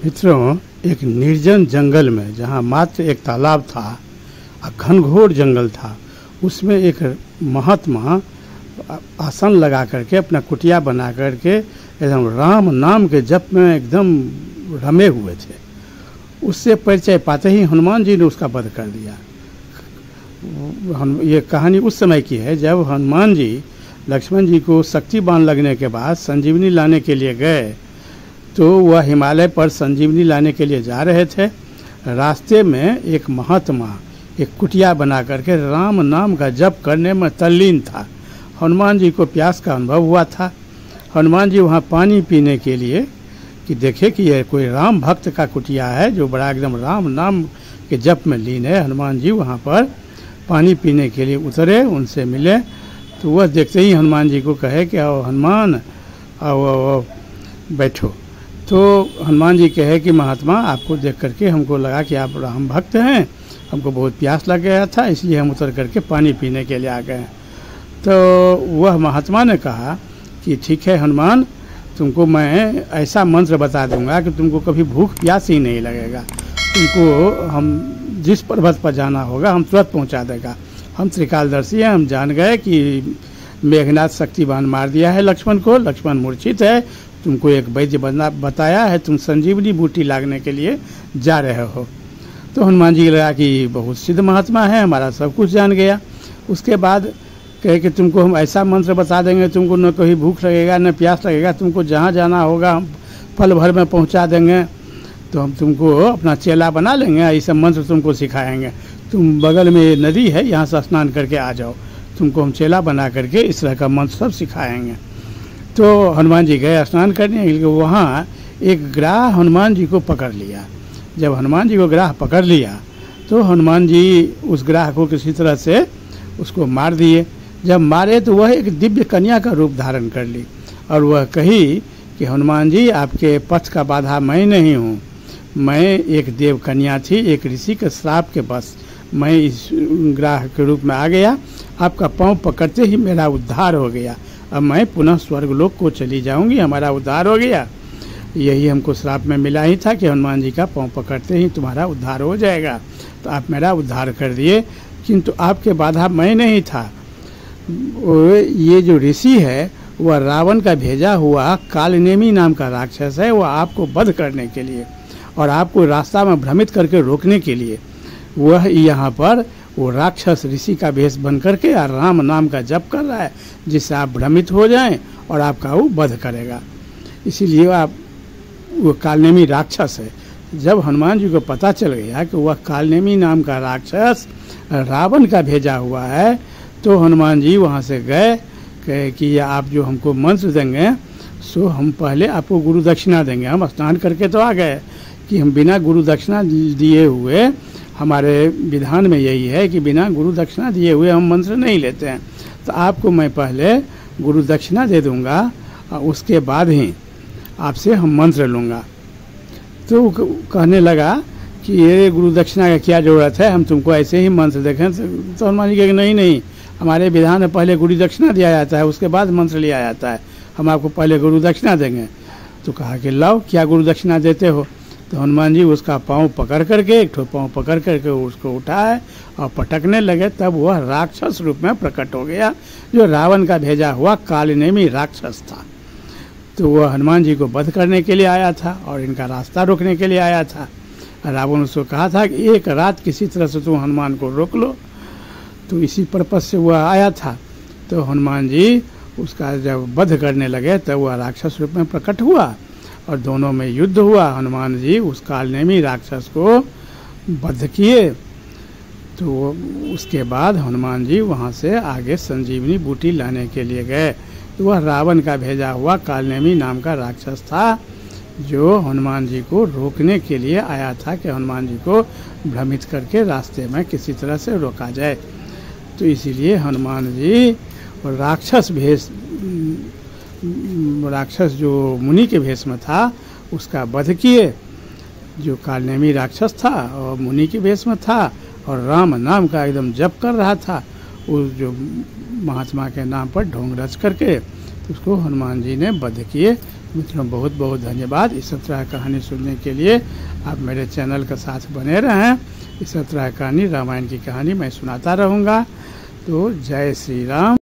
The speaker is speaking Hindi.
मित्रों, एक निर्जन जंगल में जहाँ मात्र एक तालाब था और घनघोर जंगल था, उसमें एक महात्मा आसन लगा करके अपना कुटिया बना करके एकदम राम नाम के जप में एकदम रमे हुए थे। उससे परिचय पाते ही हनुमान जी ने उसका वध कर दिया। ये कहानी उस समय की है जब हनुमान जी लक्ष्मण जी को शक्ति बाण लगने के बाद संजीवनी लाने के लिए गए, तो वह हिमालय पर संजीवनी लाने के लिए जा रहे थे। रास्ते में एक महात्मा एक कुटिया बना करके राम नाम का जप करने में तल्लीन था। हनुमान जी को प्यास का अनुभव हुआ था। हनुमान जी वहाँ पानी पीने के लिए कि देखे कि यह कोई राम भक्त का कुटिया है जो बड़ा एकदम राम नाम के जप में लीन है। हनुमान जी वहाँ पर पानी पीने के लिए उतरे, उनसे मिले, तो वह देखते ही हनुमान जी को कहे कि आओ हनुमान, आओ बैठो। तो हनुमान जी कहे कि महात्मा, आपको देख करके हमको लगा कि आप राम भक्त हैं, हमको बहुत प्यास लग गया था, इसलिए हम उतर करके पानी पीने के लिए आ गए। तो वह महात्मा ने कहा कि ठीक है हनुमान, तुमको मैं ऐसा मंत्र बता दूंगा कि तुमको कभी भूख प्यास ही नहीं लगेगा। तुमको हम जिस पर्वत पर जाना होगा हम तुरंत पहुंचा देगा। हम त्रिकालदर्शी हैं, हम जान गए कि मेघनाथ शक्तिबान मार दिया है लक्ष्मण को, लक्ष्मण मूर्छित है, तुमको एक वैद्य बताया है, तुम संजीवनी बूटी लागने के लिए जा रहे हो। तो हनुमान जी लगा कि बहुत सिद्ध महात्मा है, हमारा सब कुछ जान गया। उसके बाद कहे कि तुमको हम ऐसा मंत्र बता देंगे, तुमको न कहीं भूख लगेगा न प्यास लगेगा, तुमको जहाँ जाना होगा हम पल भर में पहुँचा देंगे। तो हम तुमको अपना चेला बना लेंगे, ऐसा मंत्र तुमको सिखाएंगे। तुम बगल में नदी है, यहाँ से स्नान करके आ जाओ, तुमको हम चेला बना करके इस तरह का मंत्र सब सिखाएंगे। तो हनुमान जी गए स्नान करने के लिए। वहाँ एक ग्राह हनुमान जी को पकड़ लिया। जब हनुमान जी को ग्राह पकड़ लिया तो हनुमान जी उस ग्राह को किसी तरह से उसको मार दिए। जब मारे तो वह एक दिव्य कन्या का रूप धारण कर ली और वह कही कि हनुमान जी, आपके पथ का बाधा मैं नहीं हूँ, मैं एक देव कन्या थी, एक ऋषि के श्राप के बस मैं इस ग्राह के रूप में आ गया, आपका पाँव पकड़ते ही मेरा उद्धार हो गया, अब मैं पुनः स्वर्गलोक को चली जाऊंगी, हमारा उद्धार हो गया। यही हमको श्राप में मिला ही था कि हनुमान जी का पाँव पकड़ते ही तुम्हारा उद्धार हो जाएगा, तो आप मेरा उद्धार कर दिए, किंतु आपके बाधा मैं नहीं था। ये जो ऋषि है वह रावण का भेजा हुआ कालनेमी नाम का राक्षस है, वह आपको वध करने के लिए और आपको रास्ता में भ्रमित करके रोकने के लिए वह यहाँ पर वो राक्षस ऋषि का भेष बन करके और राम नाम का जप कर रहा है, जिससे आप भ्रमित हो जाएं और आपका वो वध करेगा। इसीलिए आप वो कालनेमी राक्षस है। जब हनुमान जी को पता चल गया कि वह कालनेमी नाम का राक्षस रावण का भेजा हुआ है, तो हनुमान जी वहाँ से गए, कहे कि आप जो हमको मंत्र देंगे सो हम पहले आपको गुरु दक्षिणा देंगे। हम स्नान करके तो आ गए कि हम बिना गुरु दक्षिणा दिए हुए, हमारे विधान में यही है कि बिना गुरु दक्षिणा दिए हुए हम मंत्र नहीं लेते हैं, तो आपको मैं पहले गुरु दक्षिणा दे दूंगा और उसके बाद ही आपसे हम मंत्र लूँगा। तो कहने लगा कि ये गुरु दक्षिणा का क्या ज़रूरत है, हम तुमको ऐसे ही मंत्र देखें। तो हनुमान जी कहे नहीं, हमारे विधान में पहले गुरु दक्षिणा दिया जाता है, उसके बाद मंत्र लिया जाता है, हम आपको पहले गुरु दक्षिणा देंगे। तो कहा कि लाओ, क्या गुरु दक्षिणा देते हो। तो हनुमान जी उसका पाँव पकड़ करके, एक ठो पाँव पकड़ करके उसको उठाए और पटकने लगे, तब वह राक्षस रूप में प्रकट हो गया, जो रावण का भेजा हुआ कालनेमी राक्षस था। तो वह हनुमान जी को वध करने के लिए आया था और इनका रास्ता रोकने के लिए आया था। रावण उसको कहा था कि एक रात किसी तरह से तुम हनुमान को रोक लो, तो इसी पर्पस से वह आया था। तो हनुमान जी उसका जब वध करने लगे तब वह राक्षस रूप में प्रकट हुआ और दोनों में युद्ध हुआ। हनुमान जी उस कालनेमी राक्षस को वध किए। तो उसके बाद हनुमान जी वहाँ से आगे संजीवनी बूटी लाने के लिए गए। तो वह रावण का भेजा हुआ कालनेमी नाम का राक्षस था, जो हनुमान जी को रोकने के लिए आया था कि हनुमान जी को भ्रमित करके रास्ते में किसी तरह से रोका जाए। तो इसीलिए हनुमान जी राक्षस जो मुनि के भेष में था उसका वध किए, जो कालनेमी राक्षस था और मुनि के भेष में था और राम नाम का एकदम जप कर रहा था, उस जो महात्मा के नाम पर ढोंग रच करके उसको हनुमान जी ने वध किए। मित्रों बहुत बहुत धन्यवाद। इस तरह कहानी सुनने के लिए आप मेरे चैनल का साथ बने रहें। इस तरह कहानी रामायण की कहानी मैं सुनाता रहूँगा। तो जय श्री राम।